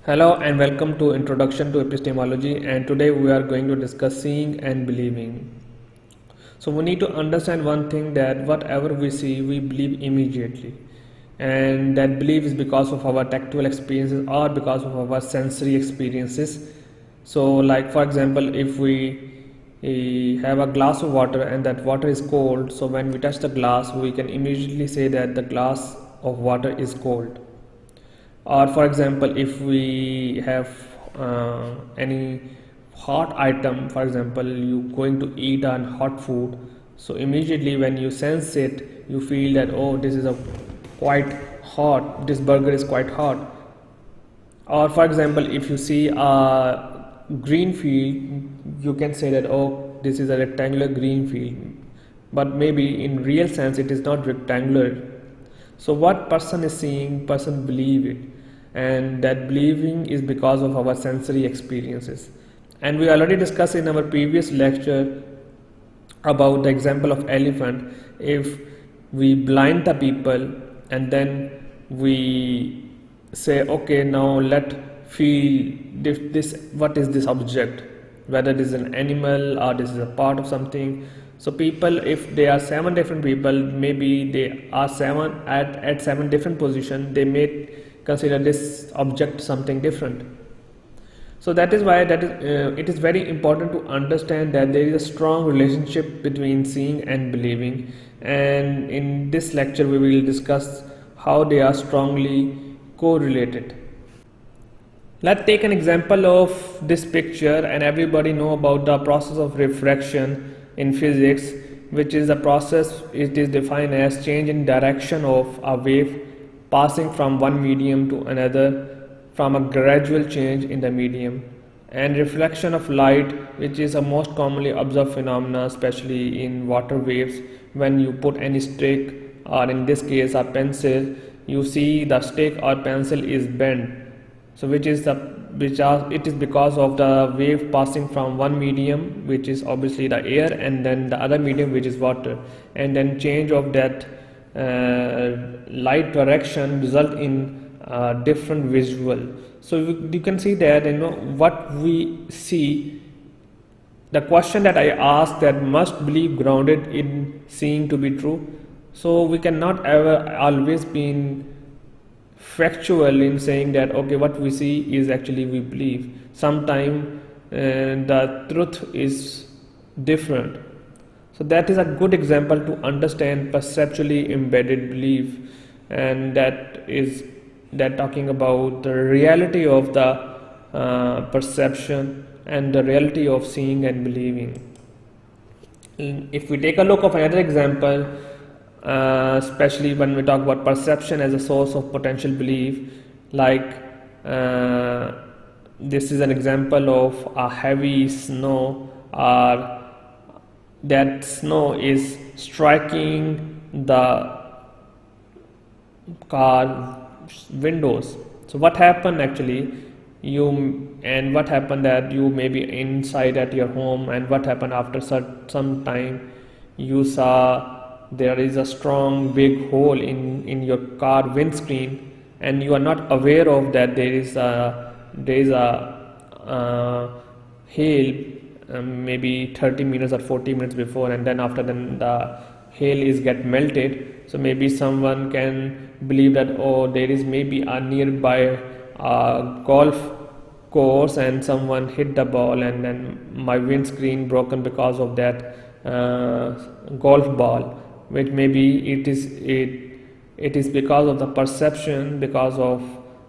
Hello and welcome to Introduction to Epistemology, and today we are going to discuss seeing and believing. So we need to understand one thing, that whatever we see we believe immediately, and that belief is because of our tactile experiences or because of our sensory experiences. So like for example, if we have a glass of water and that water is cold, so when we touch the glass we can immediately say that the glass of water is cold. Or for example, if we have any hot item, for example you going to eat an hot food, so immediately when you sense it you feel that, oh, this is a quite hot, this burger is quite hot. Or for example, if you see a green field, you can say that, oh, this is a rectangular green field, but maybe in real sense it is not rectangular. So what person is seeing, person believe it, and that believing is because of our sensory experiences. And we already discussed in our previous lecture about the example of elephant. If we blind the people and then we say, okay, now let feel this, what is this object, whether this is an animal or this is a part of something. So people, if they are 7 different people, maybe they are 7 at 7 different positions, they may consider this object something different. So that is why it is very important to understand that there is a strong relationship between seeing and believing, and in this lecture we will discuss how they are strongly correlated. Let's take an example of this picture, and everybody know about the process of refraction in physics, which is a process, it is defined as change in direction of a wave passing from one medium to another from a gradual change in the medium. And reflection of light, which is a most commonly observed phenomena, especially in water waves. When you put any stick, or in this case a pencil, you see the stick or pencil is bent. So it is because of the wave passing from one medium, which is obviously the air, and then the other medium, which is water, and then change of that light direction result in different visual. So you can see that, what we see, the question that I asked, that must believe grounded in seeing to be true. So we cannot ever always be factual in saying that, okay, what we see is actually we believe. Sometimes the truth is different. So that is a good example to understand perceptually embedded belief, and that is that talking about the reality of the perception and the reality of seeing and believing. If we take a look of another example, especially when we talk about perception as a source of potential belief, like this is an example of a heavy snow, or that snow is striking the car windows. So what happened actually, what happened that you may be inside at your home, and what happened after some time, you saw there is a strong big hole in your car windscreen, and you are not aware of that there is a hail, maybe 30 minutes or 40 minutes before, and then after then the hail is get melted. So maybe someone can believe that, oh, there is maybe a nearby golf course and someone hit the ball, and then my windscreen broken because of that golf ball, which maybe it is because of the perception, because of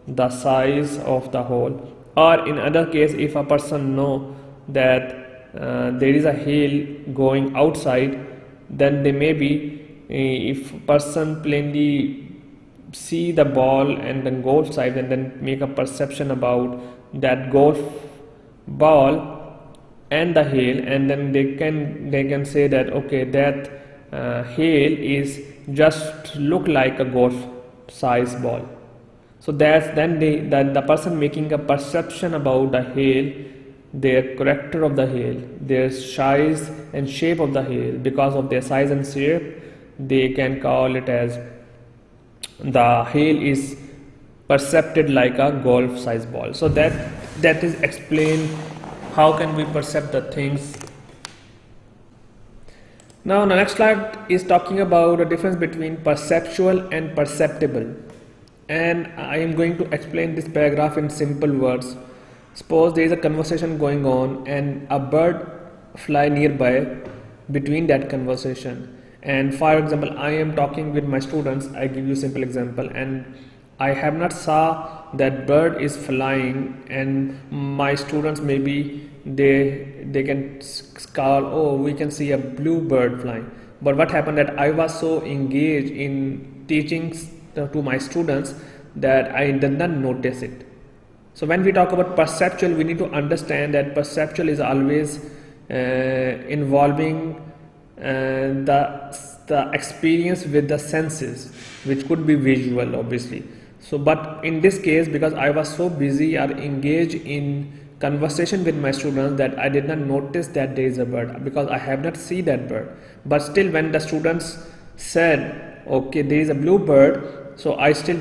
the size of the hole. Or in other case, if a person know that there is a hail going outside, then they may be, if person plainly see the ball and then go outside and then make a perception about that golf ball and the hail, and then they can say that, okay, that hail is just look like a golf size ball. So that's then the person making a perception about the hail, their character of the hail, their size and shape of the hail. Because of their size and shape, they can call it as the hail is perceived like a golf size ball. So that is explain how can we perceive the things. Now the next slide is talking about the difference between perceptual and perceptible, and I am going to explain this paragraph in simple words. Suppose there is a conversation going on and a bird fly nearby between that conversation, and for example I am talking with my students. I give you a simple example, and I have not saw that bird is flying, and my students maybe they can call, oh, we can see a blue bird flying. But what happened that I was so engaged in teaching to my students that I did not notice it. So when we talk about perceptual, we need to understand that perceptual is always involving the experience with the senses, which could be visual obviously. So but in this case, because I was so busy or engaged in conversation with my students that I did not notice that there is a bird, because I have not seen that bird. But still when the students said, okay, there is a blue bird, so I still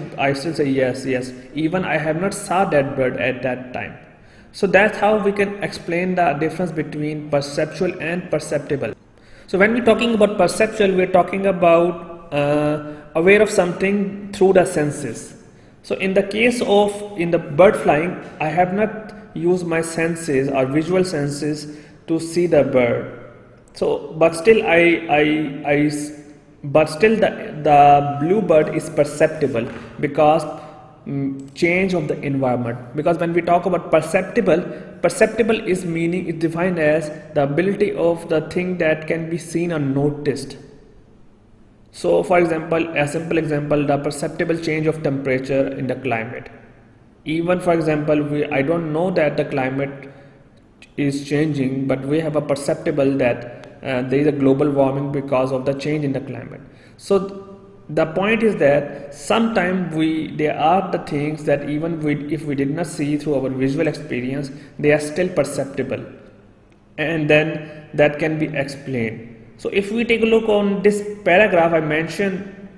say yes, even I have not saw that bird at that time. So that's how we can explain the difference between perceptual and perceptible. So when we're talking about perceptual, we're talking about aware of something through the senses. So in the case of in the bird flying, I have not used my senses or visual senses to see the bird. So but still the blue bird is perceptible because change of the environment. Because when we talk about perceptible is meaning is defined as the ability of the thing that can be seen or noticed. So for example, a simple example, the perceptible change of temperature in the climate. Even for example, I don't know that the climate is changing, but we have a perceptible that there is a global warming because of the change in the climate. So the point is that sometimes there are the things that even if we did not see through our visual experience, they are still perceptible, and then that can be explained. So if we take a look on this paragraph, I mentioned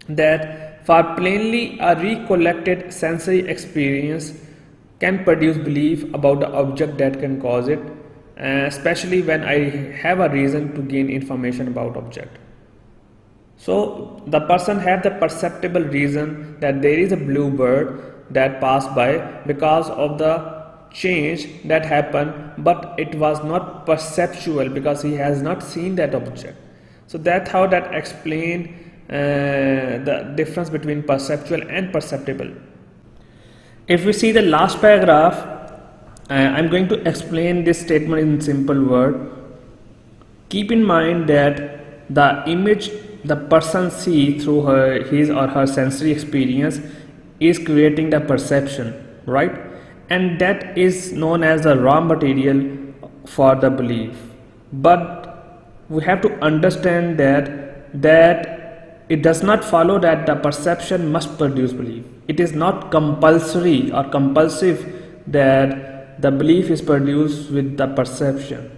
that for plainly a recollected sensory experience can produce belief about the object that can cause it, especially when I have a reason to gain information about object. So the person had the perceptible reason that there is a blue bird that passed by because of the change that happened, but it was not perceptual because he has not seen that object. So that's how that explained the difference between perceptual and perceptible. If we see the last paragraph, I'm going to explain this statement in simple word. Keep in mind that the image the person sees through his or her sensory experience is creating the perception, right? And that is known as the raw material for the belief. But we have to understand that it does not follow that the perception must produce belief. It is not compulsory or compulsive that the belief is produced with the perception,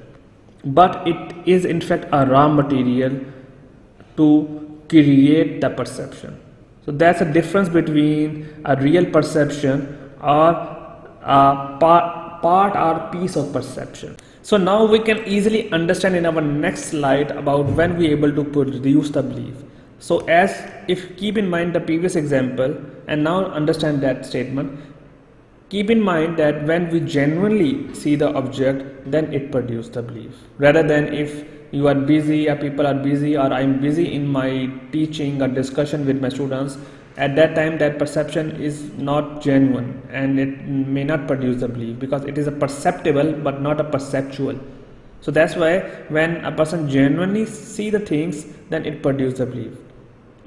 but it is in fact a raw material to create the perception. So that's a difference between a real perception or a part or piece of perception. So now we can easily understand in our next slide about when we are able to produce the belief. So if keep in mind the previous example and now understand that statement, keep in mind that when we genuinely see the object, then it produces the belief, rather than if you are busy or people are busy or I am busy in my teaching or discussion with my students, at that time that perception is not genuine and it may not produce the belief because it is a perceptible but not a perceptual. So that's why when a person genuinely see the things, then it produces the belief.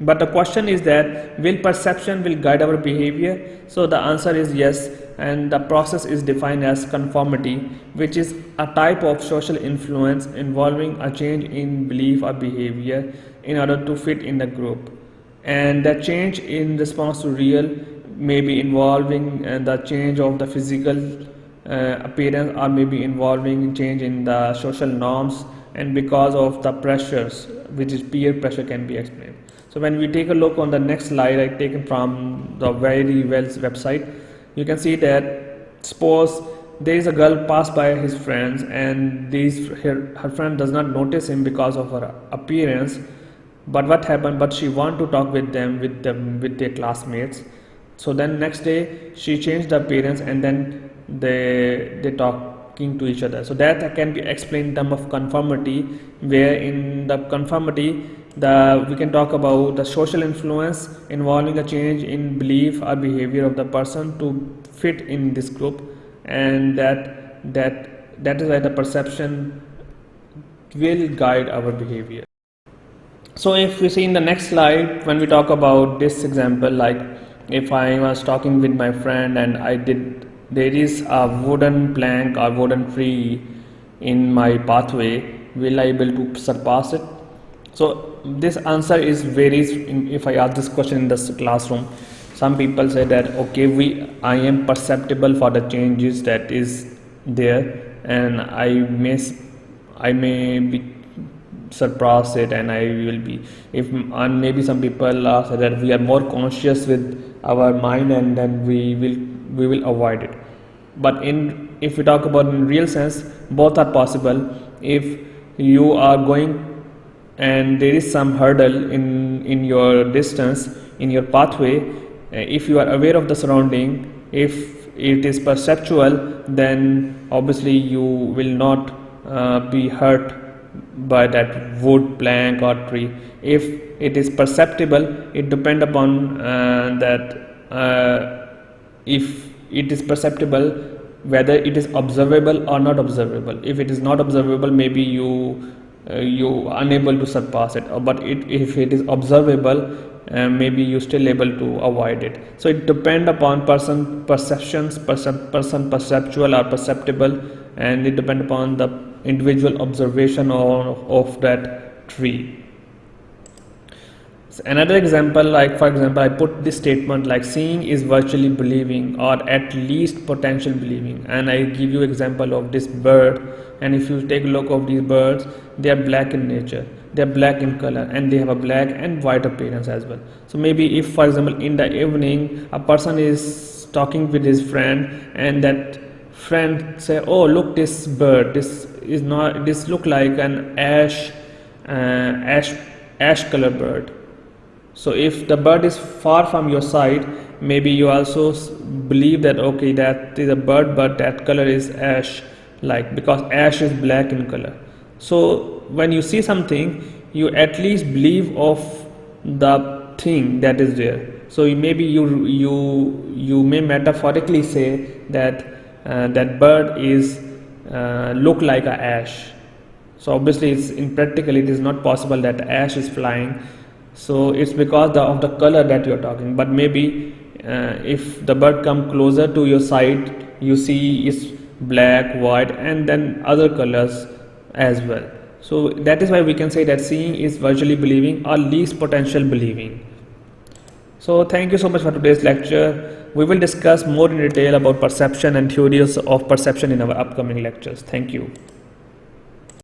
But the question is that will perception will guide our behavior? So the answer is yes, and the process is defined as conformity, which is a type of social influence involving a change in belief or behavior in order to fit in the group. And that change in response to real may be involving the change of the physical appearance, or may be involving change in the social norms, and because of the pressures which is peer pressure, can be explained. So when we take a look on the next slide, I taken from the Very Well's website, you can see that suppose there is a girl passed by his friends, and her friend does not notice him because of her appearance. But what happened? But she want to talk with their classmates. So then next day she changed the appearance, and then they talking to each other. So that can be explained in terms of conformity, where in the conformity we can talk about the social influence involving a change in belief or behavior of the person to fit in this group, and that is why the perception will guide our behavior. So if we see in the next slide, when we talk about this example, like if I was talking with my friend and there is a wooden plank or wooden tree in my pathway, will I able to surpass it? So this answer is varies. If I ask this question in the classroom, some people say that okay, I am perceptible for the changes that is there, and I may be surpass it, and I will be, and maybe some people say that we are more conscious with our mind, and then we will avoid it. But if we talk about in real sense, both are possible. If you are going and there is some hurdle in your distance, in your pathway, if you are aware of the surrounding, if it is perceptual, then obviously you will not be hurt by that wood plank or tree. If it is perceptible, it depend upon if it is perceptible, whether it is observable or not observable. If it is not observable, maybe you unable to surpass it, but if it is observable, maybe you still able to avoid it. So it depend upon person perceptions, person perceptual or perceptible, and it depend upon the individual observation of that tree. So another example, like for example, I put this statement like seeing is virtually believing, or at least potential believing, and I give you example of this bird. And if you take a look of these birds, they are black in nature, they are black in color, and they have a black and white appearance as well. So maybe if for example in the evening a person is talking with his friend, and that friend say, oh look, this bird, this look like an ash color bird. So if the bird is far from your side, maybe you also believe that okay, that is a bird, but that color is ash, like because ash is black in color. So when you see something, you at least believe of the thing that is there. So maybe you may metaphorically say that that bird is look like a ash. So obviously in practical it is not possible that ash is flying. So it's because of the color that you're talking. But maybe if the bird come closer to your side, you see it's black, white, and then other colors as well. So that is why we can say that seeing is virtually believing or least potential believing. So thank you so much for today's lecture. We will discuss more in detail about perception and theories of perception in our upcoming lectures. Thank you.